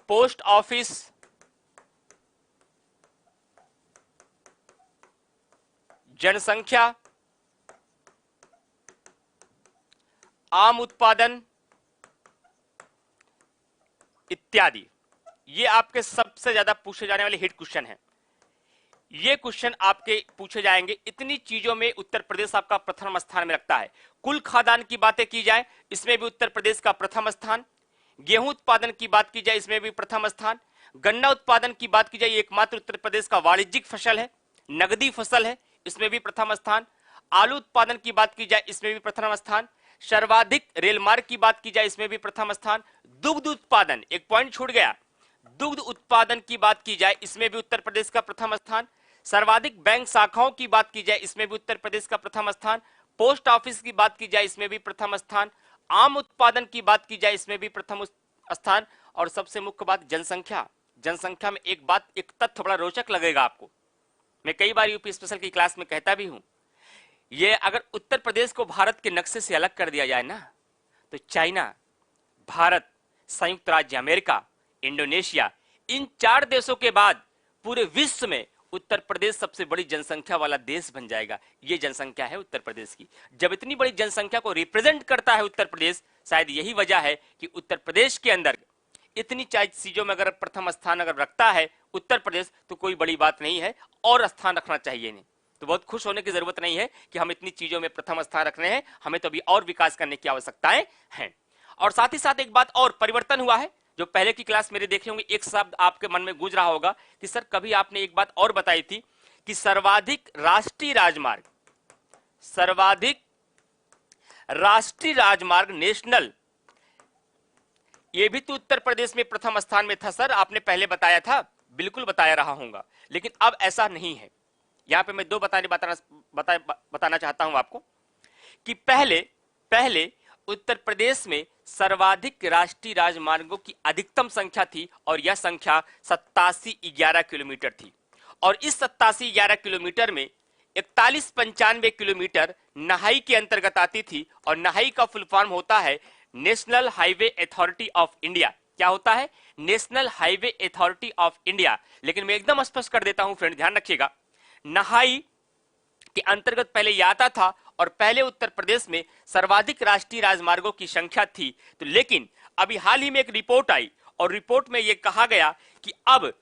Post office, जनसंख्या, आम उत्पादन इत्यादि। ये आपके सबसे ज्यादा पूछे जाने वाले हिट क्वेश्चन हैं। ये क्वेश्चन आपके पूछे जाएंगे। इतनी चीजों में उत्तर प्रदेश आपका प्रथम स्थान में रखता है। कुल खाद्यान्न की बातें की जाए, इसमें भी उत्तर प्रदेश का प्रथम स्थान। गेहूं उत्पादन की बात की जाए, इसमें भी प्रथम स्थान। गन्ना उत्पादन की बात की जाए, एकमात्र उत्तर प्रदेश का वाणिज्यिक फसल है, नगदी फसल है, इसमें भी प्रथम स्थान। आलू उत्पादन की बात की जाए, इसमें भी प्रथम स्थान। सर्वाधिक रेल मार्ग की बात की जाए, इसमें भी प्रथम स्थान। दुग्ध उत्पादन, एक पॉइंट छूट गया, दुग्ध उत्पादन की बात की जाए, इसमें भी उत्तर प्रदेश का प्रथम स्थान। सर्वाधिक बैंक शाखाओं की बात की जाए, इसमें भी उत्तर प्रदेश का प्रथम स्थान। पोस्ट ऑफिस की बात की जाए, इसमें भी प्रथम स्थान। आम उत्पादन की बात की जाए, इसमें भी प्रथम स्थान। और सबसे मुख्य बात जनसंख्या। जनसंख्या में एक बात, एक तथ्य बड़ा रोचक लगेगा आपको। मैं कई बार यूपी स्पेशल की क्लास में कहता भी हूं, ये अगर उत्तर प्रदेश को भारत के नक्शे से अलग कर दिया जाए ना, तो चाइना, भारत, संयुक्त राज्य अमेरिका, इंडोनेशिया, इन 4 देशों के बाद पूरे विश्व में उत्तर प्रदेश सबसे बड़ी जनसंख्या वाला देश बन जाएगा। ये जनसंख्या है उत्तर प्रदेश की। जब इतनी बड़ी जनसंख्या को रिप्रेजेंट करता है उत्तर प्रदेश, शायद यही वजह है कि उत्तर प्रदेश के अंदर इतनी चीजों में अगर प्रथम स्थान अगर रखता है उत्तर प्रदेश, तो कोई बड़ी बात नहीं है, और स्थान रखना चाहिए नहीं। तो बहुत खुश होने की जरूरत नहीं है कि हम इतनी चीजों में प्रथम स्थान रख रहे हैं, हमें तो अभी और विकास करने की आवश्यकताएं हैं। और साथ ही साथ एक बात और परिवर्तन हुआ है, जो पहले की क्लास मेरे देखे होंगे, एक शब्द आपके मन में गूंज रहा होगा कि सर कभी आपने एक बात और बताई थी कि सर्वाधिक राष्ट्रीय राजमार्ग, सर्वाधिक राष्ट्रीय राजमार्ग नेशनल, ये भी तो उत्तर प्रदेश में प्रथम स्थान में था। सर आपने पहले बताया था, बिल्कुल बताया रहा हूंगा, लेकिन अब ऐसा नहीं है। यहां पे मैं दो बताना चाहता हूं आपको कि पहले उत्तर प्रदेश में सर्वाधिक राष्ट्रीय राजमार्गों की अधिकतम संख्या थी, और यह संख्या 8711 किलोमीटर थी। और इस 8711 किलोमीटर में 4195 किलोमीटर नहाई के अंतर्गत आती थी, और नहाई का फुल फॉर्म होता है national highway authority of India. क्या होता है? National highway authority of India. लेकिन मैं एकदम स्पष्ट कर देता हूं फ्रेंड, ध्यान रखिएगा, नहाई के अंतर्गत पहले यह आता था, और पहले उत्तर प्रदेश में सर्वाधिक राष्ट्रीय राजमार्गों की संख्या थी। तो लेकिन अभी हाल ही में एक रिपोर्ट आई, और रिपोर्ट में यह कहा गया कि अब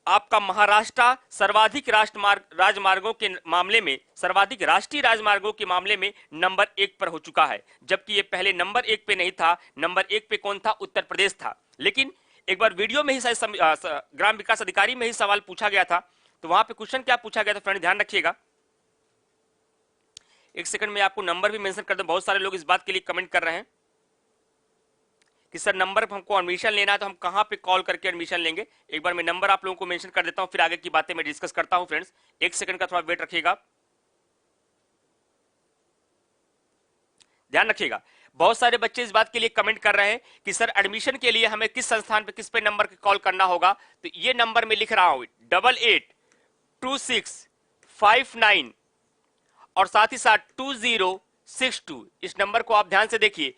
आपका महाराष्ट्र सर्वाधिक राजमार्गों के मामले में, सर्वाधिक राष्ट्रीय राजमार्गों के मामले में नंबर 1 पर हो चुका है, जबकि ये पहले नंबर 1 पे नहीं था। नंबर 1 पे कौन था? उत्तर प्रदेश था। लेकिन एक बार वीडियो में ही ग्राम विकास अधिकारी में ही सवाल पूछा गया था, तो वहां पे क्वेश्चन क्या पूछा गया था फ्रेंड, ध्यान रखिएगा। एक सेकंड में आपको नंबर भी मेंशन कर दूं, बहुत सारे लोग इस बात के लिए कमेंट कर रहे हैं कि सर नंबर हमको एडमिशन लेना है तो हम कहां पे कॉल करके एडमिशन लेंगे। एक बार मैं नंबर आप लोगों को मेंशन कर देता हूं, फिर आगे की बातें मैं डिस्कस करता हूं फ्रेंड्स। एक सेकंड का थोड़ा वेट रखिएगा, ध्यान रखिएगा। बहुत सारे बच्चे इस बात के लिए कमेंट कर रहे हैं कि सर एडमिशन के लिए हमें किस संस्थान पे, किस पे नंबर पे कॉल करना होगा। तो ये नंबर में लिख रहा हूं 882659 और साथ ही साथ 2062। इस नंबर को आप ध्यान से देखिए,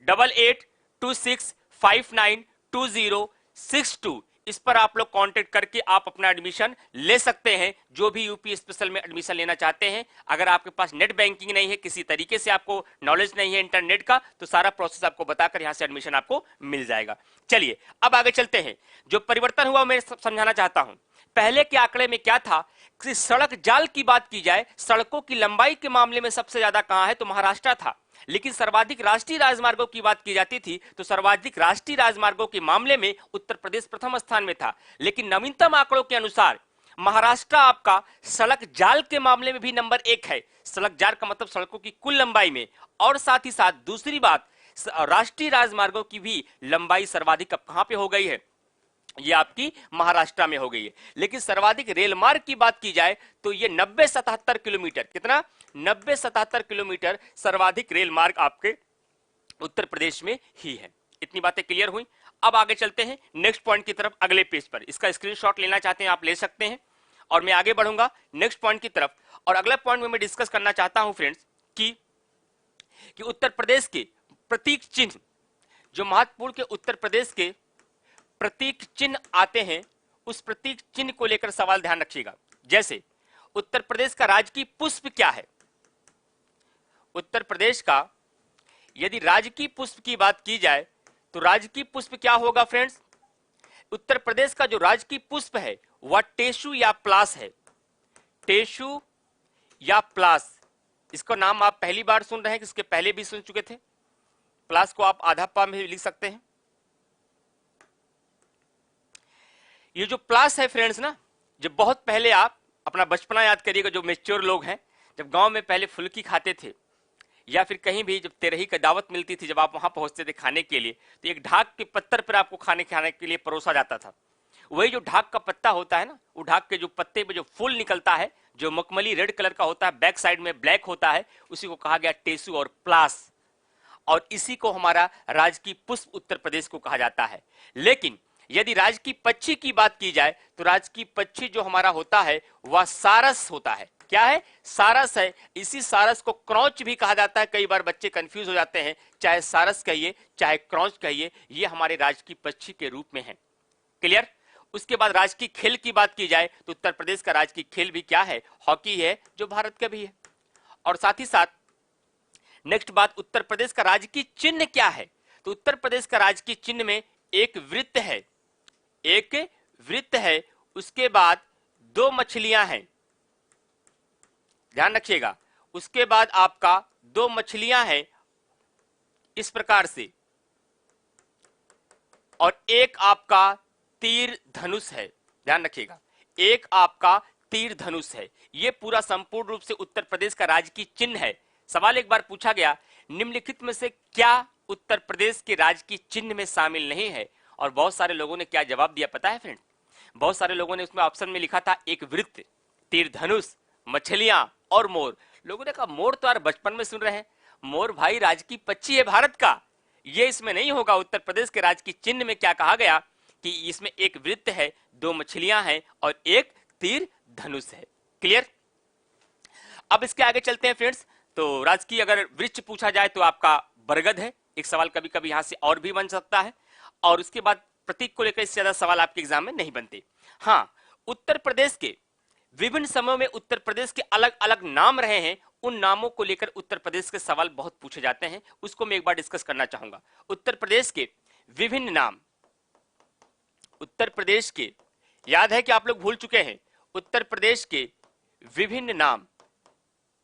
8826592062। इस पर आप लोग कांटेक्ट करके आप अपना एडमिशन ले सकते हैं, जो भी यूपी स्पेशल में एडमिशन लेना चाहते हैं। अगर आपके पास नेट बैंकिंग नहीं है, किसी तरीके से आपको नॉलेज नहीं है इंटरनेट का, तो सारा प्रोसेस आपको बताकर यहां से एडमिशन आपको मिल जाएगा। चलिए अब आगे चलते हैं। जो परिवर्तन हुआ मैं समझाना चाहता हूं। पहले के आंकड़े में क्या था कि सड़क जाल की बात की जाए, सड़कों की लंबाई के मामले में सबसे ज्यादा कहां है, तो महाराष्ट्र था। लेकिन सर्वाधिक राष्ट्रीय राजमार्गों की बात की जाती थी, तो सर्वाधिक राष्ट्रीय राजमार्गों के मामले में उत्तर प्रदेश प्रथम स्थान में था। लेकिन नवीनतम आंकड़ों के अनुसार महाराष्ट्र आपका सड़क जाल के मामले में भी नंबर 1 है। सड़क जाल का मतलब सड़कों की कुल लंबाई में, और साथ ही साथ दूसरी बात, राष्ट्रीय राजमार्गों की भी लंबाई सर्वाधिक अब कहां पे हो गई है, ये आपकी महाराष्ट्र में हो गई है। लेकिन सर्वाधिक रेल मार्ग की बात की जाए तो ये 90-77 किलोमीटर, कितना? 90-77 किलोमीटर सर्वाधिक रेल मार्ग आपके उत्तर प्रदेश में ही है। इतनी बातें क्लियर हुई। अब आगे चलते हैं नेक्स्ट पॉइंट की तरफ, अगले पेज पर। इसका स्क्रीनशॉट लेना चाहते हैं आप ले सकते हैं, और मैं आगे बढ़ूंगा नेक्स्ट पॉइंट की तरफ। और अगला पॉइंट में मैं डिस्कस करना चाहता हूं फ्रेंड्स कि उत्तर प्रदेश के प्रतीक चिन्ह, जो महत्वपूर्ण के उत्तर प्रदेश के प्रतीक चिन्ह आते हैं उस प्रतीक चिन्ह को लेकर सवाल ध्यान रखिएगा। जैसे उत्तर प्रदेश का राजकीय पुष्प क्या है? उत्तर प्रदेश का यदि राजकीय पुष्प की बात की जाए तो राजकीय पुष्प क्या होगा फ्रेंड्स? उत्तर प्रदेश का जो राजकीय पुष्प है वह टेसु या प्लास है। टेसु या प्लास, इसका नाम आप पहली बार सुन रहे हैं कि इसके पहले भी सुन चुके थे? प्लास को आप आधा पा में भी लिख सकते हैं। ये जो प्लास है फ्रेंड्स ना, जब बहुत पहले आप अपना बचपना याद करिएगा, जो मेच्योर लोग हैं, जब गांव में पहले फुल्की खाते थे या फिर कहीं भी जब तेरही का दावत मिलती थी, जब आप वहां पहुंचते थे खाने के लिए, तो एक ढाक के पत्थर पर आपको खाने के लिए परोसा जाता था। वही जो ढाक का पत्ता होता है ना, वो ढाक के जो पत्ते पे जो फूल निकलता है, जो मखमली रेड कलर का होता है, बैक साइड में ब्लैक होता है, उसी को कहा गया टेसु और प्लास। और इसी को हमारा राजकीय पुष्प उत्तर प्रदेश को कहा जाता है। लेकिन यदि राजकीय पक्षी की बात की जाए तो राजकीय पक्षी जो हमारा होता है वह सारस होता है। क्या है? सारस है। इसी सारस को क्रॉच भी कहा जाता है। कई बार बच्चे कंफ्यूज हो जाते हैं, चाहे सारस कहिए चाहे क्रॉच कहिए, ये हमारे राजकीय पक्षी के रूप में है। क्लियर? उसके बाद राजकीय खेल की बात की जाए तो उत्तर प्रदेश का राजकीय खेल भी क्या है? हॉकी है, जो भारत का भी है। और साथ ही साथ नेक्स्ट बात, उत्तर प्रदेश का राजकीय चिन्ह क्या है? तो उत्तर प्रदेश का राजकीय चिन्ह में एक वृत्त है, एक वृत्त है, उसके बाद दो मछलियां हैं, ध्यान रखिएगा। उसके बाद आपका दो मछलियां हैं इस प्रकार से, और एक आपका तीर धनुष है, ध्यान रखिएगा, एक आपका तीर धनुष है। यह पूरा संपूर्ण रूप से उत्तर प्रदेश का राजकीय चिन्ह है। सवाल एक बार पूछा गया, निम्नलिखित में से क्या उत्तर प्रदेश के राजकीय चिन्ह में शामिल नहीं है? और बहुत सारे लोगों ने क्या जवाब दिया पता है फ्रेंड? बहुत सारे लोगों ने उसमें ऑप्शन में लिखा था एक वृत्त, तीर धनुष, मछलियां और मोर। लोगों ने कहा मोर तो यार बचपन में सुन रहे हैं, मोर भाई राजकीय पक्षी है भारत का, ये इसमें नहीं होगा। उत्तर प्रदेश के राजकीय चिन्ह में क्या कहा गया कि इसमें एक वृत्त है, दो मछलियां हैं और एक तीर धनुष है। क्लियर? अब इसके आगे चलते हैं फ्रेंड्स। तो राजकीय अगर वृक्ष पूछा जाए तो आपका बरगद है। एक सवाल कभी कभी यहां से और भी बन सकता है। और उसके बाद प्रतीक को लेकर इससे ज्यादा सवाल आपके एग्जाम में नहीं बनते। हाँ, उत्तर प्रदेश के विभिन्न समयों में उत्तर प्रदेश के अलग अलग नाम रहे हैं, उन नामों को लेकर उत्तर प्रदेश के सवाल बहुत पूछे जाते हैं, उसको मैं एक बार डिस्कस करना चाहूंगा। उत्तर प्रदेश के विभिन्न नाम, उत्तर प्रदेश के, याद है कि आप लोग भूल चुके हैं उत्तर प्रदेश के विभिन्न नाम।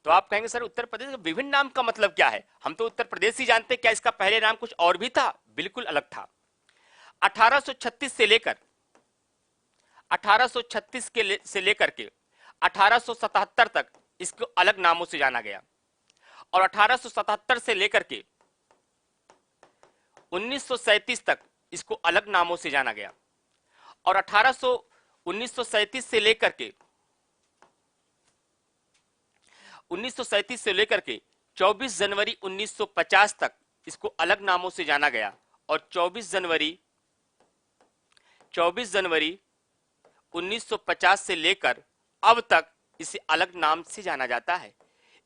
तो आप कहेंगे सर उत्तर प्रदेश के विभिन्न नाम का मतलब क्या है? हम तो उत्तर प्रदेश ही जानते, क्या इसका पहले नाम कुछ और भी था? बिल्कुल अलग था। 1836 से लेकर 1836 से लेकर के 1877 तक इसको अलग नामों से जाना गया, और 1877 से लेकर के 1937 तक इसको अलग नामों से जाना गया, और 1937 से लेकर के 24 जनवरी 1950 तक इसको अलग नामों से जाना गया, और 24 जनवरी 1950 से लेकर अब तक इसे अलग नाम से जाना जाता है।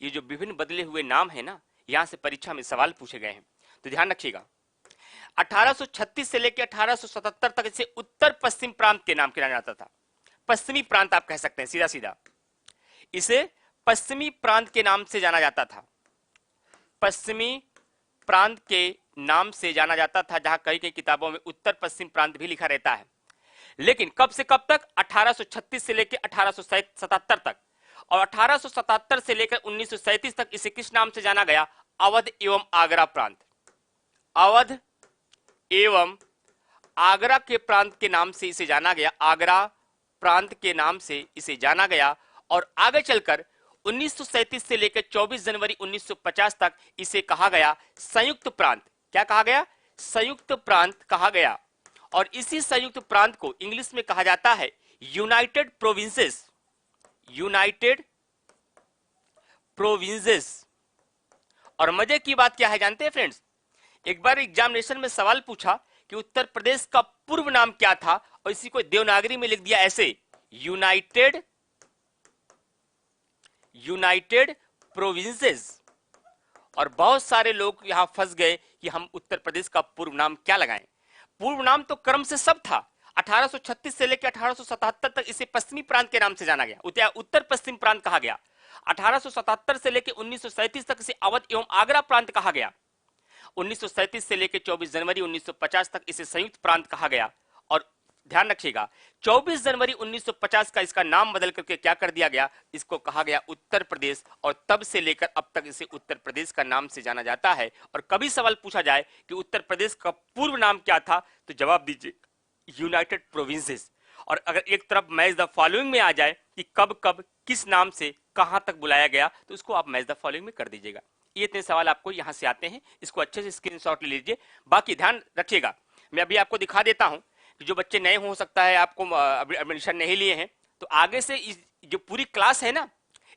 ये जो विभिन्न बदले हुए नाम है ना, यहां से परीक्षा में सवाल पूछे गए हैं, तो ध्यान रखिएगा। 1836 से लेकर 1877 तक इसे उत्तर पश्चिम प्रांत के नाम से जाना जाता था। पश्चिमी प्रांत आप कह सकते हैं, सीधा सीधा इसे पश्चिमी प्रांत के नाम से जाना जाता था। पश्चिमी प्रांत के नाम से जाना जाता था, जहां कई कई किताबों में उत्तर पश्चिम प्रांत भी लिखा रहता है। लेकिन कब से कब तक? 1836 से लेकर 1877 तक, और 1877 से लेकर 1937 तक इसे किस नाम से जाना गया? अवध एवं आगरा प्रांत। अवध एवं आगरा के प्रांत के नाम से इसे जाना गया, आगरा प्रांत के नाम से इसे जाना गया। और आगे चलकर 1937 से लेकर 24 जनवरी 1950 तक इसे कहा गया संयुक्त प्रांत। क्या कहा गया? संयुक्त प्रांत कहा गया। और इसी संयुक्त प्रांत को इंग्लिश में कहा जाता है यूनाइटेड प्रोविंसेस। United provinces. और मजे की बात क्या है जानते हैं फ्रेंड्स? एक बार एग्जामिनेशन में सवाल पूछा कि उत्तर प्रदेश का पूर्व नाम क्या था, और इसी को देवनागरी में लिख दिया ऐसे, यूनाइटेड प्रोविंसेस। और बहुत सारे लोग यहां फंस गए कि हम उत्तर प्रदेश का पूर्व नाम क्या लगाएं। पूर्व नाम तो क्रम से सब था। 1836 से लेकर 1877 तक इसे पश्चिमी प्रांत के नाम से जाना गया, उत्तर पश्चिम प्रांत कहा गया। 1877 से लेकर 1937 तक इसे अवध एवं आगरा प्रांत कहा गया। 1937 से लेकर 24 जनवरी 1950 तक इसे संयुक्त प्रांत कहा गया। और ध्यान रखिएगा 24 जनवरी 1950 का इसका नाम बदल करके क्या कर दिया गया, इसको कहा गया उत्तर प्रदेश, और तब से लेकर अब तक इसे उत्तर प्रदेश का नाम से जाना जाता है। और कभी सवाल पूछा जाए कि उत्तर प्रदेश का पूर्व नाम क्या था, तो जवाब दीजिए यूनाइटेड प्रोविंसेस। और अगर एक तरफ मैच द फॉलोइंग में आ जाए कि कब कब किस नाम से कहां तक बुलाया गया, तो उसको आप मैच द फॉलोइंग में कर दीजिएगा। ये इतने सवाल आपको यहां से आते हैं, इसको अच्छे से स्क्रीनशॉट ले लीजिए। बाकी ध्यान रखिएगा, मैं अभी आपको दिखा देता हूं कि जो बच्चे नए हो सकता है आपको एडमिशन नहीं लिए हैं, तो आगे से जो पूरी क्लास है ना,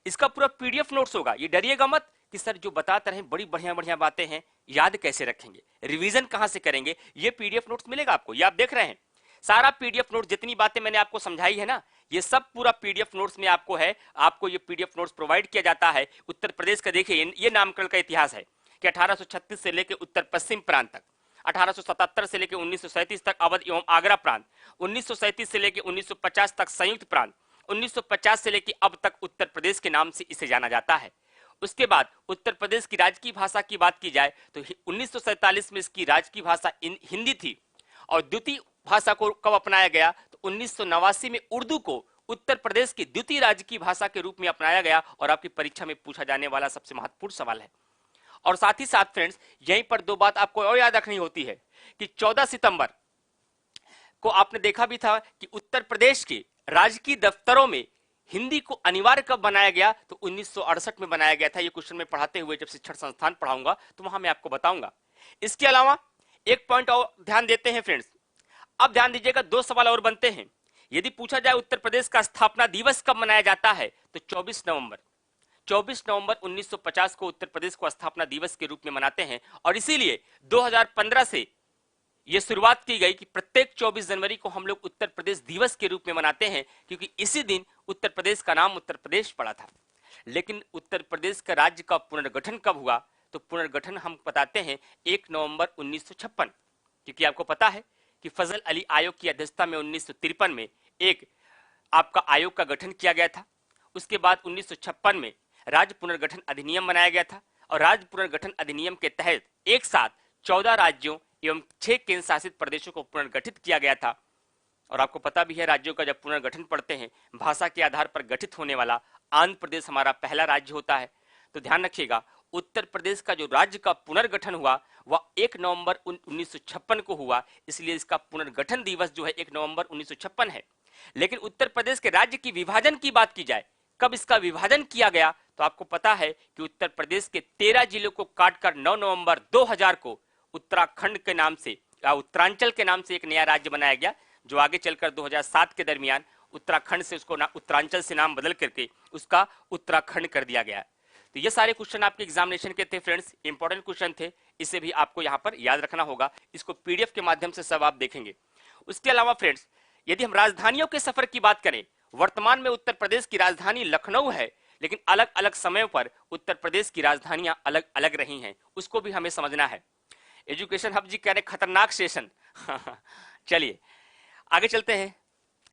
इसका पूरा पीडीएफ नोट्स होगा। ये डरिएगा मत कि सर जो बताते रहे बड़ी बढ़िया बढ़िया बातें हैं, याद कैसे रखेंगे, रिवीजन कहां से करेंगे। ये पीडीएफ नोट्स मिलेगा आपको, ये आप देख रहे हैं सारा पीडीएफ नोट, जितनी बातें मैंने आपको समझाई है ना, ये सब पूरा पीडीएफ नोट्स में आपको है। आपको ये पीडीएफ नोट्स प्रोवाइड किया जाता है। उत्तर प्रदेश का देखिए ये नामकरण का इतिहास है कि 1836 से लेकर उत्तर पश्चिम प्रांत तक, 1877 से लेकर 1937 तक अवध एवं आगरा प्रांत, 1937 से लेकर 1950 तक संयुक्त प्रांत, 1950 से लेकर अब तक उत्तर प्रदेश के नाम से इसे जाना जाता है। उसके बाद उत्तर प्रदेश की राजकीय भाषा की बात की जाए तो 1947 में इसकी राजकीय भाषा हिंदी थी, और द्वितीय भाषा को कब अपनाया गया, तो 1989 में उर्दू को उत्तर प्रदेश की द्वितीय राजकीय भाषा के रूप में अपनाया गया। और आपकी परीक्षा में पूछा जाने वाला सबसे महत्वपूर्ण सवाल है। और साथ ही साथ फ्रेंड्स, यहीं पर दो बात आपको और याद रखनी होती है कि 14 सितंबर को आपने देखा भी था कि उत्तर प्रदेश के राजकीय दफ्तरों में हिंदी को अनिवार्य कब बनाया गया, तो 1968 में बनाया गया था। ये क्वेश्चन में पढ़ाते हुए जब शिक्षण संस्थान पढ़ाऊंगा तो वहां मैं आपको बताऊंगा। इसके अलावा एक पॉइंट और ध्यान देते हैं फ्रेंड्स, अब ध्यान दीजिएगा, दो सवाल और बनते हैं। यदि पूछा जाए उत्तर प्रदेश का स्थापना दिवस कब मनाया जाता है, तो 24 नवंबर 1950 को उत्तर प्रदेश को स्थापना दिवस के रूप में मनाते हैं। और इसीलिए 2015 से यह शुरुआत की गई कि प्रत्येक 24 जनवरी को हम लोग उत्तर प्रदेश दिवस के रूप में मनाते हैं, क्योंकि इसी दिन उत्तर प्रदेश का नाम उत्तर प्रदेश पड़ा था। लेकिन उत्तर प्रदेश का राज्य का पुनर्गठन कब हुआ, तो पुनर्गठन हम बताते हैं 1 नवंबर 1956, क्योंकि आपको पता है कि फजल अली आयोग की अध्यक्षता में 1953 में एक आपका आयोग का गठन किया गया था। उसके बाद 1956 में राज्य पुनर्गठन अधिनियम बनाया गया था, और राज्य पुनर्गठन अधिनियम के तहत एक साथ 14 राज्यों एवं 6 केंद्र शासित प्रदेशों को पुनर्गठित किया गया था। और आपको पता भी है, राज्यों का जब पुनर्गठन पढ़ते हैं, भाषा के आधार पर गठित होने वाला आंध्र प्रदेश हमारा पहला राज्य होता है। तो ध्यान रखिएगा, उत्तर प्रदेश का जो राज्य का पुनर्गठन हुआ वह 1 नवंबर 1956 को हुआ, इसलिए इसका पुनर्गठन दिवस जो है 1 नवंबर 1956 है। लेकिन उत्तर प्रदेश के राज्य की विभाजन की बात की जाए, कब इसका विभाजन किया गया, तो आपको पता है कि उत्तर प्रदेश के 13 जिलों को काटकर 9 नवंबर 2000 को उत्तराखंड के नाम से या उत्तरांचल के नाम से एक नया राज्य बनाया गया, जो आगे चलकर 2007 के दरमियान उत्तराखंड से उसको उत्तरांचल से नाम बदल करके उसका उत्तराखंड कर दिया गया। तो ये सारे क्वेश्चन आपके एग्जामिनेशन के थे फ्रेंड्स, इंपॉर्टेंट क्वेश्चन थे, इसे भी आपको यहाँ पर याद रखना होगा। इसको पीडीएफ के माध्यम से सब आप देखेंगे। उसके अलावा फ्रेंड्स, यदि हम राजधानियों के सफर की बात करें, वर्तमान में उत्तर प्रदेश की राजधानी लखनऊ है, लेकिन अलग अलग समयों पर उत्तर प्रदेश की राजधानियां अलग अलग रही हैं, उसको भी हमें समझना है। एजुकेशन हब जी कह रहे खतरनाक सेशन चलिए आगे चलते हैं।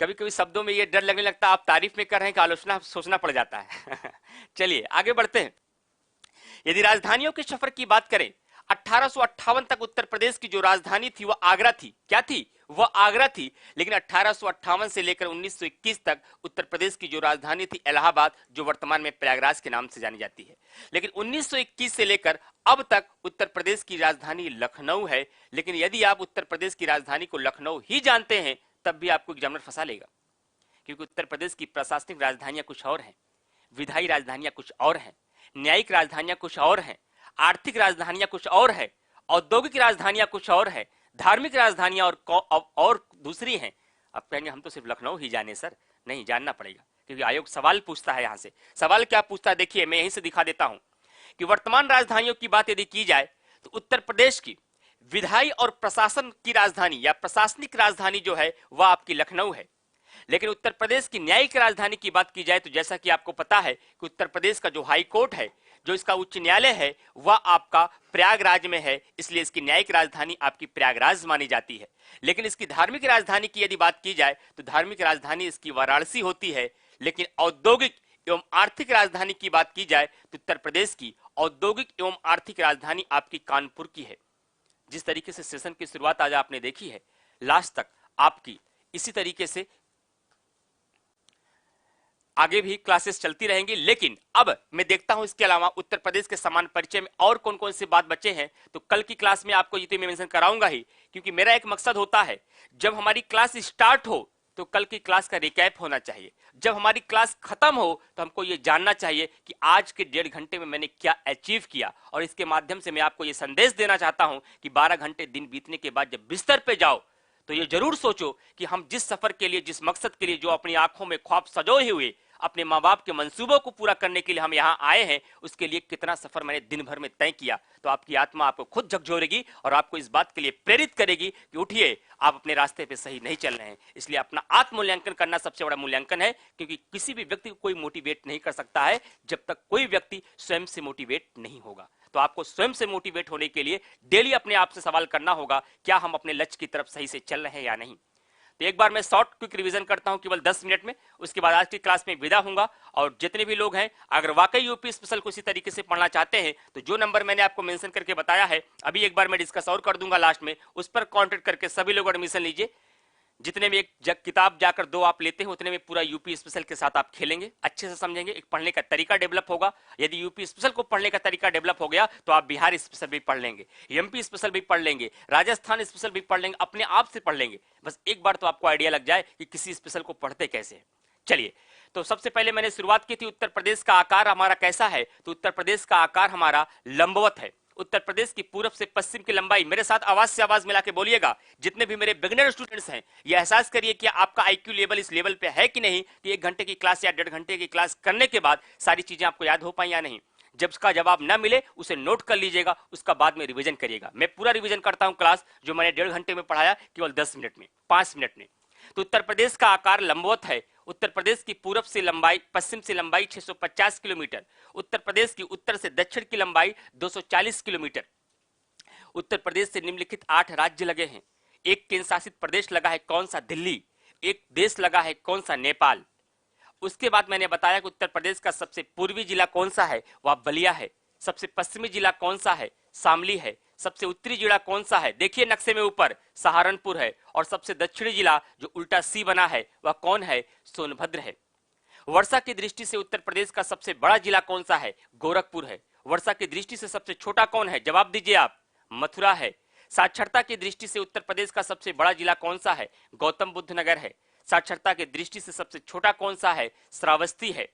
कभी कभी शब्दों में ये डर लगने लगता है, आप तारीफ में कर रहे हैं कि आलोचना सोचना पड़ जाता है चलिए आगे बढ़ते हैं। यदि राजधानियों के सफर की बात करें, 1858 तक उत्तर प्रदेश की जो राजधानी थी वह आगरा थी। क्या थी? वह आगरा थी। लेकिन 1858 से लेकर 1921 तक उत्तर प्रदेश की जो राजधानी थी इलाहाबाद, जो वर्तमान में प्रयागराज के नाम से जानी जाती है। लेकिन 1921 से लेकर अब तक उत्तर प्रदेश की राजधानी लखनऊ है। लेकिन यदि आप उत्तर प्रदेश की राजधानी को लखनऊ ही जानते हैं, तब भी आपको एग्जामिनर फंसा लेगा, क्योंकि उत्तर प्रदेश की प्रशासनिक राजधानियां कुछ और हैं, विधायी राजधानियां कुछ और हैं, न्यायिक राजधानियां कुछ और हैं, आर्थिक राजधानियां कुछ और है, औद्योगिक राजधानियां कुछ और है, धार्मिक राजधानियां और दूसरी हैं। अब कहेंगे हम तो सिर्फ लखनऊ ही जाने सर, नहीं जानना पड़ेगा, क्योंकि आयोग सवाल पूछता है। यहां से सवाल क्या पूछता है, देखिए मैं यहीं से दिखा देता हूं कि वर्तमान राजधानियों की बात यदि की जाए तो उत्तर प्रदेश की विधायी और प्रशासन की राजधानी या प्रशासनिक राजधानी जो है वह आपकी लखनऊ है। लेकिन उत्तर प्रदेश की न्यायिक राजधानी की बात की जाए तो जैसा कि आपको पता है कि उत्तर प्रदेश का जो हाई कोर्ट है, जो इसका उच्च न्यायालय है वह आपका प्रयागराज में है, इसलिए इसकी न्यायिक राजधानी आपकी प्रयागराज मानी जाती है। लेकिन इसकी धार्मिक राजधानी की यदि बात की जाए तो धार्मिक राजधानी इसकी वाराणसी होती है। लेकिन औद्योगिक एवं आर्थिक राजधानी की बात की जाए तो उत्तर प्रदेश की औद्योगिक एवं आर्थिक राजधानी आपकी कानपुर की है। जिस तरीके से सेशन की शुरुआत आज आपने देखी है, लास्ट तक आपकी इसी तरीके से आगे भी क्लासेस चलती रहेंगी। लेकिन अब मैं देखता हूं इसके अलावा उत्तर प्रदेश के समान परिचय में और कौन कौन से बात बचे हैं, तो कल की क्लास में आपको ये तो मैं मेंशन कराऊंगा ही, क्योंकि मेरा एक मकसद होता है जब हमारी क्लास स्टार्ट हो तो कल की क्लास का रिकैप होना चाहिए, जब हमारी क्लास खत्म हो तो हमको ये जानना चाहिए कि आज के 1.5 घंटे में मैंने क्या अचीव किया। और इसके माध्यम से मैं आपको ये संदेश देना चाहता हूं कि 12 घंटे दिन बीतने के बाद जब बिस्तर पे जाओ तो ये जरूर सोचो कि हम जिस सफर के लिए, जिस मकसद के लिए, जो अपनी आंखों में ख्वाब सजोए हुए अपने माँ बाप के मंसूबों को पूरा करने के लिए हम यहाँ आए हैं, उसके लिए कितना सफर मैंने दिन भर में तय किया। तो आपकी आत्मा आपको खुद झकझोरेगी और आपको इस बात के लिए प्रेरित करेगी कि उठिए, आप अपने रास्ते पे सही नहीं चल रहे हैं। इसलिए अपना आत्म मूल्यांकन करना सबसे बड़ा मूल्यांकन है, क्योंकि किसी भी व्यक्ति को कोई मोटिवेट नहीं कर सकता है जब तक कोई व्यक्ति स्वयं से मोटिवेट नहीं होगा। तो आपको स्वयं से मोटिवेट होने के लिए डेली अपने आप से सवाल करना होगा, क्या हम अपने लक्ष्य की तरफ सही से चल रहे हैं या नहीं। तो एक बार मैं शॉर्ट क्विक रिवीजन करता हूं केवल 10 मिनट में, उसके बाद आज की क्लास में विदा होऊंगा। और जितने भी लोग हैं अगर वाकई यूपी स्पेशल को इसी तरीके से पढ़ना चाहते हैं तो जो नंबर मैंने आपको मेंशन करके बताया है, अभी एक बार मैं डिस्कस और कर दूंगा लास्ट में, उस पर कॉन्टेक्ट करके सभी लोग एडमिशन लीजिए। जितने में एक किताब जाकर 2 आप लेते हैं उतने में पूरा यूपी स्पेशल के साथ आप खेलेंगे, अच्छे से समझेंगे, एक पढ़ने का तरीका डेवलप होगा। यदि यूपी स्पेशल को पढ़ने का तरीका डेवलप हो गया तो आप बिहार स्पेशल भी पढ़ लेंगे, एमपी स्पेशल भी पढ़ लेंगे, राजस्थान स्पेशल भी पढ़ लेंगे, अपने आप से पढ़ लेंगे। बस एक बार तो आपको आइडिया लग जाए कि किसी स्पेशल को पढ़ते कैसे हैं। चलिए, तो सबसे पहले मैंने शुरुआत की थी उत्तर प्रदेश का आकार हमारा कैसा है, तो उत्तर प्रदेश का आकार हमारा लंबवत है। उत्तर प्रदेश की पूरब से पश्चिम की लंबाई, मेरे साथ आवाज से आवाज मिला के बोलिएगा, जितने भी मेरे बिगिनर स्टूडेंट्स हैं ये एहसास करिए कि आपका आईक्यू लेवल इस लेवल पे है कि नहीं कि 1 घंटे की क्लास या 1.5 घंटे की क्लास करने के बाद सारी चीजें आपको याद हो पाई या नहीं। जब उसका जवाब ना मिले उसे नोट कर लीजिएगा, उसका बाद में रिवीजन करिएगा। मैं पूरा रिवीजन करता हूं क्लास, जो मैंने 1.5 घंटे में पढ़ाया केवल 10 मिनट में, 5 मिनट में। तो उत्तर प्रदेश का आकार लंबवत है। उत्तर प्रदेश की पूरब से लंबाई, पश्चिम से लंबाई 650 किलोमीटर। उत्तर प्रदेश की उत्तर से दक्षिण की लंबाई 240 किलोमीटर। उत्तर प्रदेश से निम्नलिखित 8 राज्य लगे हैं। एक केंद्र शासित प्रदेश लगा है, कौन सा? दिल्ली। एक देश लगा है, कौन सा? नेपाल। उसके बाद मैंने बताया कि उत्तर प्रदेश का सबसे पूर्वी जिला कौन सा है, वह बलिया है। सबसे पश्चिमी जिला कौन सा है? शामली है। सबसे उत्तरी जिला कौन सा है? देखिए नक्शे में ऊपर, सहारनपुर है। और सबसे दक्षिणी जिला जो उल्टा सी बना है वह कौन है? सोनभद्र है। वर्षा की दृष्टि से उत्तर प्रदेश का सबसे बड़ा जिला कौन सा है? गोरखपुर है। वर्षा की दृष्टि से सबसे छोटा कौन है? जवाब दीजिए आप। मथुरा है। साक्षरता की दृष्टि से उत्तर प्रदेश का सबसे बड़ा जिला कौन सा है? गौतम बुद्ध नगर है। साक्षरता की दृष्टि से सबसे छोटा कौन सा है? श्रावस्ती है।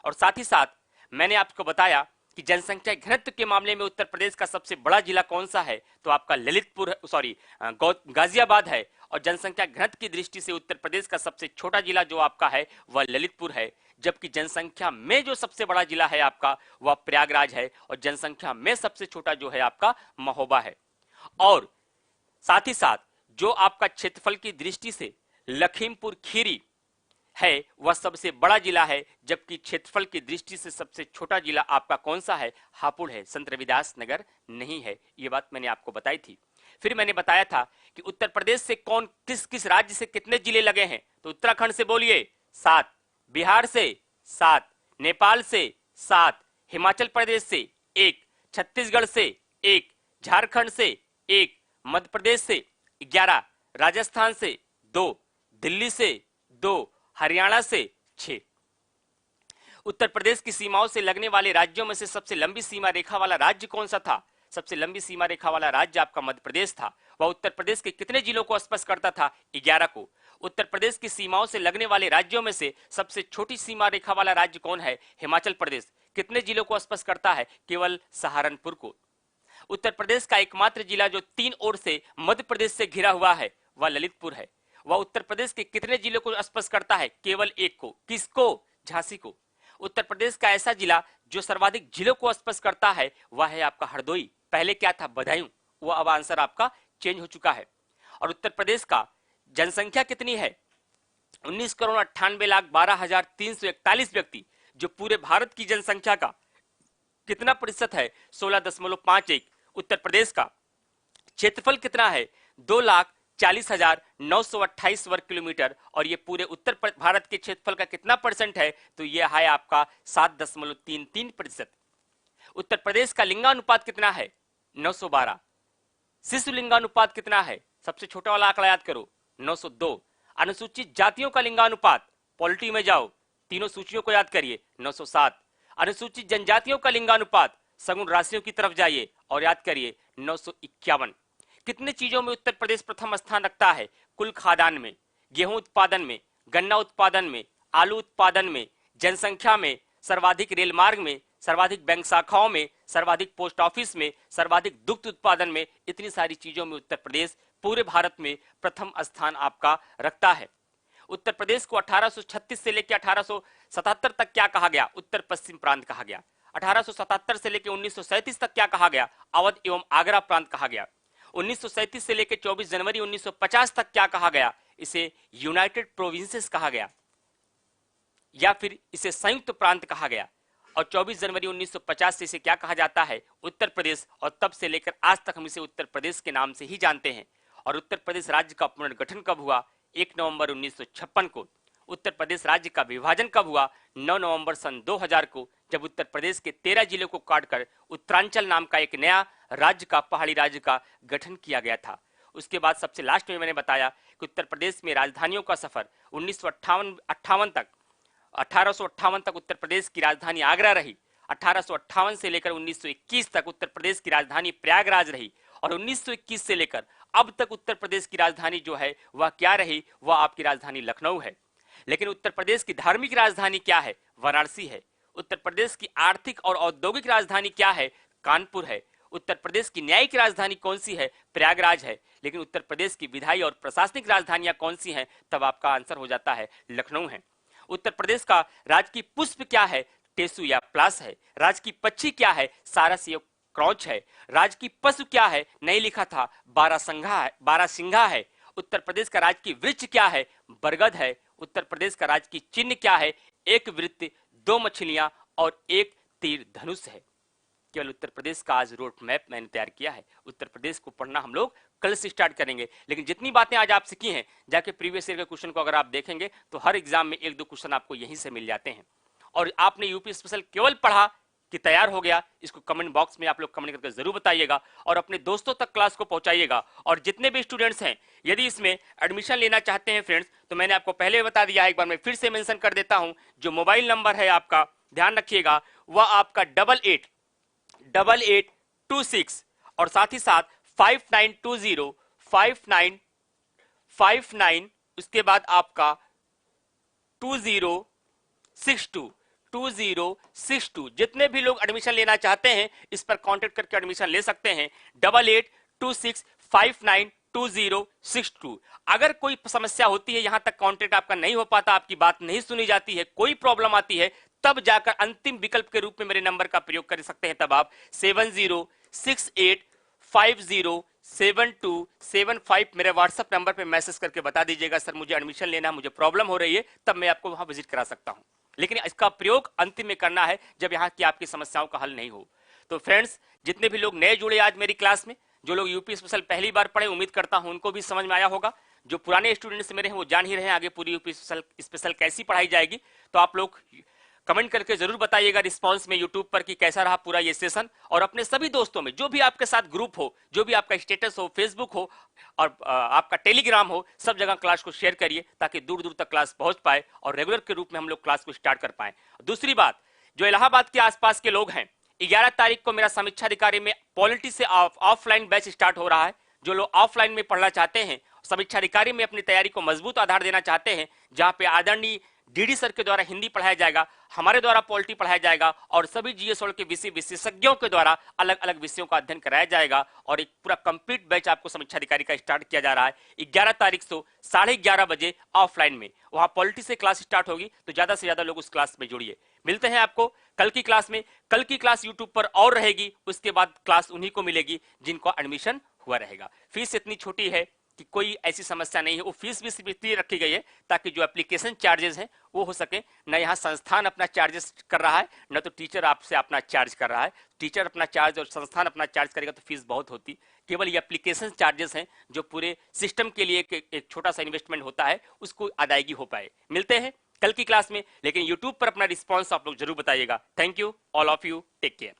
और साथ ही साथ मैंने आपको बताया कि जनसंख्या घनत्व के मामले में उत्तर प्रदेश का सबसे बड़ा जिला कौन सा है, तो आपका ललितपुर, गाजियाबाद है। और जनसंख्या घनत्व की दृष्टि से उत्तर प्रदेश का सबसे छोटा जिला जो आपका है वह ललितपुर है। जबकि जनसंख्या में जो सबसे बड़ा जिला है आपका वह प्रयागराज है। और जनसंख्या में सबसे छोटा जो है आपका महोबा है। और साथ ही साथ जो आपका क्षेत्रफल की दृष्टि से लखीमपुर खीरी है वह सबसे बड़ा जिला है। जबकि क्षेत्रफल की दृष्टि से सबसे छोटा जिला आपका कौन सा है? हापुड़ है, संत रविदास नगर नहीं है। यह बात मैंने आपको बताई थी। फिर मैंने बताया था कि उत्तर प्रदेश से कौन किस किस राज्य से कितने जिले लगे हैं, तो उत्तराखंड से बोलिए 7, बिहार से 7, नेपाल से 7, हिमाचल प्रदेश से 1, छत्तीसगढ़ से 1, झारखंड से 1, मध्य प्रदेश से 11, राजस्थान से 2, दिल्ली से 2, हरियाणा से 6। उत्तर प्रदेश की सीमाओं से लगने वाले राज्यों में से सबसे लंबी सीमा रेखा वाला राज्य कौन सा था? सबसे लंबी सीमा रेखा वाला राज्य आपका मध्य प्रदेश था। वह उत्तर प्रदेश के कितने जिलों को स्पर्श करता था? 11 को। उत्तर प्रदेश की सीमाओं से लगने वाले राज्यों में से सबसे छोटी सीमा रेखा वाला राज्य कौन है? हिमाचल प्रदेश। कितने जिलों को स्पर्श करता है? केवल सहारनपुर को। उत्तर प्रदेश का एकमात्र जिला जो 3 ओर से मध्य प्रदेश से घिरा हुआ है वह ललितपुर है। वह उत्तर प्रदेश के कितने जिलों को स्पर्श करता है? केवल एक को। किसको? झांसी को। उत्तर प्रदेश का ऐसा जिला जो सर्वाधिक जिलों को स्पर्श करता है वह है आपका हरदोई। पहले क्या था? बदायूं। वो अब आंसर आपका चेंज हो चुका है। और उत्तर प्रदेश का जनसंख्या कितनी है? 19,98,12,341 व्यक्ति, जो पूरे भारत की जनसंख्या का कितना प्रतिशत है? 16.51। उत्तर प्रदेश का क्षेत्रफल कितना है? 2,40,928 वर्ग किलोमीटर। और ये पूरे उत्तर भारत के क्षेत्रफल का कितना परसेंट है? तो ये है आपका 7.33%। उत्तर प्रदेश का लिंगानुपात कितना है? 912। शिशु लिंगानुपात कितना है? सबसे छोटा वाला आंकड़ा याद करो, 902। अनुसूचित जातियों का लिंगानुपात, पॉलिटी में जाओ, तीनों सूचियों को याद करिए, 907। अनुसूचित जनजातियों का लिंगानुपात, सगुण राशियों की तरफ जाइए और याद करिए, 951। कितने चीजों में उत्तर प्रदेश प्रथम स्थान रखता है? कुल खाद्यान्न में, गेहूं उत्पादन में, गन्ना उत्पादन में, आलू उत्पादन में, जनसंख्या में, सर्वाधिक रेल मार्ग में, सर्वाधिक बैंक शाखाओं में, सर्वाधिक पोस्ट ऑफिस में, सर्वाधिक दुग्ध उत्पादन में। इतनी सारी चीजों में उत्तर प्रदेश पूरे भारत में प्रथम स्थान आपका रखता है। उत्तर प्रदेश को 1836 से लेकर 1877 तक क्या कहा गया? उत्तर पश्चिम प्रांत कहा गया। 1877 से लेकर 1937 तक क्या कहा गया? अवध एवं आगरा प्रांत कहा गया। 1937 से लेकर 24 जनवरी 1950 तक क्या कहा गया? इसे यूनाइटेड प्रोविंसेस कहा गया या फिर इसे संयुक्त प्रांत कहा गया। और 24 जनवरी 1950 से इसे क्या कहा जाता है? उत्तर प्रदेश। और तब से लेकर आज तक हम इसे उत्तर प्रदेश के नाम से ही जानते हैं। और उत्तर प्रदेश राज्य का पुनर्गठन कब हुआ? 1 नवंबर 1956 को। उत्तर प्रदेश राज्य का विभाजन कब हुआ? 9 नवंबर सन 2000 को, जब उत्तर प्रदेश के 13 जिलों को काटकर उत्तरांचल नाम का एक नया राज्य का, पहाड़ी राज्य का गठन किया गया था। उसके बाद सबसे लास्ट में मैंने बताया कि उत्तर प्रदेश में राजधानियों का सफर 1958 तक, 1858 तक उत्तर प्रदेश की राजधानी आगरा रही। 1858 से लेकर 1921 तक उत्तर प्रदेश की राजधानी प्रयागराज रही। और 1921 से लेकर अब तक उत्तर प्रदेश की राजधानी जो है वह क्या रही? वह आपकी राजधानी लखनऊ है। लेकिन उत्तर प्रदेश की धार्मिक राजधानी क्या है? वाराणसी है। उत्तर प्रदेश की आर्थिक और औद्योगिक राजधानी क्या है? कानपुर है। उत्तर प्रदेश की न्यायिक राजधानी कौन सी है? प्रयागराज है। लेकिन उत्तर प्रदेश की विधायी और प्रशासनिक राजधानियां कौन सी हैं? तब आपका आंसर हो जाता है लखनऊ है। उत्तर प्रदेश का राजकीय पुष्प क्या है? टेसु या प्लास है। राजकीय पक्षी क्या है? सारस या क्रॉच है। राजकीय पशु क्या है? नहीं लिखा था, बारहसिंघा है। उत्तर प्रदेश का राजकीय वृक्ष क्या है? बरगद है। उत्तर प्रदेश का राजकीय चिन्ह क्या है? एक वृत्त, 2 मछलियां और एक तीर धनुष है। केवल उत्तर प्रदेश का आज रोड मैप मैंने तैयार किया है। उत्तर प्रदेश को पढ़ना हम लोग कल से स्टार्ट करेंगे। लेकिन जितनी बातें आज आप सीखी हैं, जाके प्रीवियस ईयर के क्वेश्चन को अगर आप देखेंगे तो हर एग्जाम में 1-2 क्वेश्चन आपको यहीं से मिल जाते हैं। और आपने यूपी स्पेशल केवल पढ़ा कि तैयार हो गया, इसको कमेंट बॉक्स में आप लोग कमेंट करके जरूर बताइएगा और अपने दोस्तों तक क्लास को पहुंचाइएगा। और जितने भी स्टूडेंट्स हैं, यदि इसमें एडमिशन लेना चाहते हैं फ्रेंड्स, तो मैंने आपको पहले बता दिया, एक बार मैं फिर से मेंशन कर देता हूं। जो मोबाइल नंबर है आपका, ध्यान रखिएगा, वह आपका 888826 और साथ ही साथ 59205959, उसके बाद आपका 2062। जितने भी लोग एडमिशन लेना चाहते हैं इस पर कांटेक्ट करके एडमिशन ले सकते हैं। 8826592062। अगर कोई समस्या होती है, यहां तक कांटेक्ट आपका नहीं हो पाता, आपकी बात नहीं सुनी जाती है, कोई प्रॉब्लम आती है, तब जाकर अंतिम विकल्प के रूप में मेरे नंबर का प्रयोग कर सकते हैं। तब आप 7068507275 मेरे व्हाट्सएप नंबर पे मैसेज करके बता दीजिएगा, सर मुझे एडमिशन लेना, मुझे प्रॉब्लम हो रही है, तब मैं आपको वहां विजिट करा सकता हूं। लेकिन इसका प्रयोग अंतिम में करना है जब यहां की आपकी समस्याओं का हल नहीं हो। तो फ्रेंड्स, जितने भी लोग नए जुड़े आज मेरी क्लास में, जो लोग यूपी स्पेशल पहली बार पढ़े, उम्मीद करता हूं उनको भी समझ में आया होगा। जो पुराने स्टूडेंट्स मेरे हैं वो जान ही रहे हैं आगे पूरी यूपी स्पेशल कैसी पढ़ाई जाएगी। तो आप लोग कमेंट करके जरूर बताइएगा रिस्पांस में यूट्यूब पर कि कैसा रहा पूरा ये सेशन। और अपने सभी दोस्तों में, जो भी आपके साथ ग्रुप हो, जो भी आपका स्टेटस हो, फेसबुक हो और आपका टेलीग्राम हो, सब जगह क्लास को शेयर करिए ताकि दूर दूर तक क्लास पहुंच पाए और रेगुलर के रूप में हम लोग क्लास को स्टार्ट कर पाए। दूसरी बात, जो इलाहाबाद के आसपास के लोग हैं, 11 तारीख को मेरा समीक्षा अधिकारी में पॉलिटी से ऑफलाइन बैच स्टार्ट हो रहा है। जो लोग ऑफलाइन में पढ़ना चाहते हैं, समीक्षा अधिकारी में अपनी तैयारी को मजबूत आधार देना चाहते हैं, जहां पे आदरणीय डीडी सर के द्वारा हिंदी पढ़ाया जाएगा, हमारे द्वारा पॉलिटी पढ़ाया जाएगा और सभी जीएसओ के विशेषज्ञों के द्वारा अलग अलग विषयों का अध्ययन कराया जाएगा। और एक पूरा कंप्लीट बैच आपको समीक्षा अधिकारी का स्टार्ट किया जा रहा है 11 तारीख से 11:30 बजे ऑफलाइन में। वहां पॉलिटी से क्लास स्टार्ट होगी, तो ज्यादा से ज्यादा लोग उस क्लास में जुड़िए। मिलते हैं आपको कल की क्लास में। कल की क्लास यूट्यूब पर और रहेगी, उसके बाद क्लास उन्हीं को मिलेगी जिनको एडमिशन हुआ रहेगा। फीस इतनी छोटी है, कि कोई ऐसी समस्या नहीं है। वो फीस भी सिर्फ इसलिए रखी गई है ताकि जो एप्लीकेशन चार्जेस हैं वो हो सके। न यहाँ संस्थान अपना चार्जेस कर रहा है, न तो टीचर आपसे अपना चार्ज कर रहा है। टीचर अपना चार्ज और संस्थान अपना चार्ज करेगा तो फीस बहुत होती। केवल ये एप्लीकेशन चार्जेस हैं जो पूरे सिस्टम के लिए एक छोटा सा इन्वेस्टमेंट होता है, उसको अदायगी हो पाए। मिलते हैं कल की क्लास में, लेकिन यूट्यूब पर अपना रिस्पॉन्स आप लोग जरूर बताइएगा। Thank you all of you, take care.